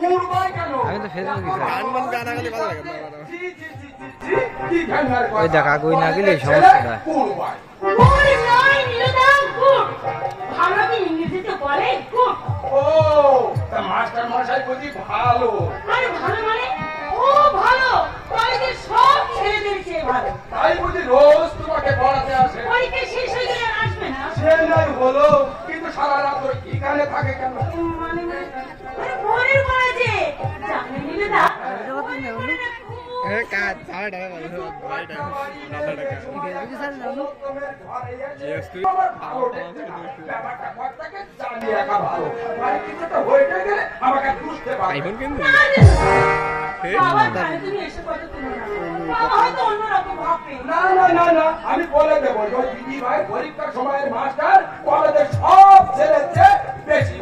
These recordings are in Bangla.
আমি তো ফেসবুকে ওই দেখ আগুই না গেলে সমস্যাটা মাস্টার মশাই বুঝি ভালো সব ছেলেদের চেয়ে ভালো তাই বুঝি রোজ তোমাকে পড়াতে আসে পরীক্ষা শেষ হয়ে গেলে আর আসবে না সে নাই হলো কিন্তু সারা রাত ওই এখানে থাকে কেন মানে ভোরের পড়া যে জানে নিলে না কাজ সাড়ে টাকা আইফোন কিন্তু আমি বলে দেবো দিদি ভাই পরীক্ষার সময়ের মাস্টার কলেজের সব ছেলের চেয়ে বেশি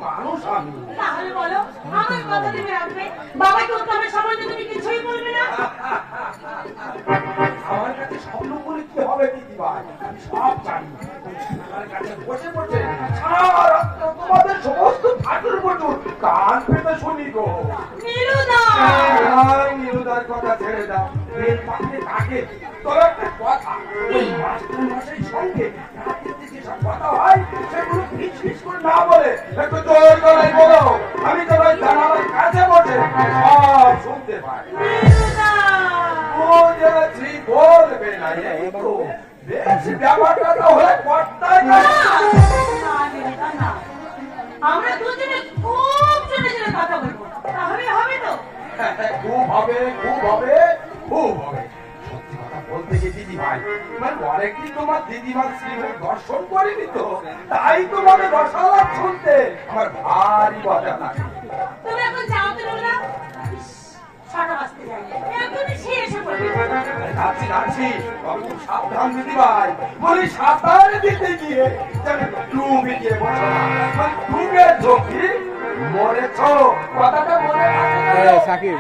মানুষ আমি তাহলে বলো আমার কথা তুমি রাখবে বাবাকে উত্তমের সম্বন্ধে তুমি কিছুই বলবে না আমার কাছে স্বপ্ন বলে কি হবে দিদি ভাই আমি সব জানি আমার কাছে বসে বসে সারা রাত তোমাদের সমস্ত ঠাকুর বটুর কান পেতে শুনি গো নীলুদার কথা ছেড়ে দাও এই পাশে থাকে তোর একটা কথা ওই মাস্টার মশাই সঙ্গে রাত্রিতে যেসব কথা হয় সেগুলো ফিস ফিস করে না বলে একটু জোর করে বলো আমি তো ওই জানালার কাছে বসে সব শুনতে পাই ও যাচ্ছি বলবে না একটু বেশি ব্যাপারটা তাহলে কর্তায় আমরা দুজনে খুব জোরে জোরে কথা বলবো তাহলে হবে তো খুব হবে খুব হবে খুব হবে সত্যি কথা বলতে গিয়ে দিদি ভাই মানে অনেকদিন তোমার দিদিমার শ্রীমুখ দর্শন করিনি তো তাই তোমাদের রসালাপ শুনতে আমার ভারী মজা লাগে তুমি এখন যাও তো না ছটা বাজতে যাই এখনই সে এসে পড়বে যাচ্ছি যাচ্ছি বাবু সাবধান দিদি ভাই বলি সাঁতার দিতে গিয়ে যেন ডুবে গিয়ে বসো না মানে ডুবে ঝোঁকি মরেছ কথাটা মনে রাখতে সাকিব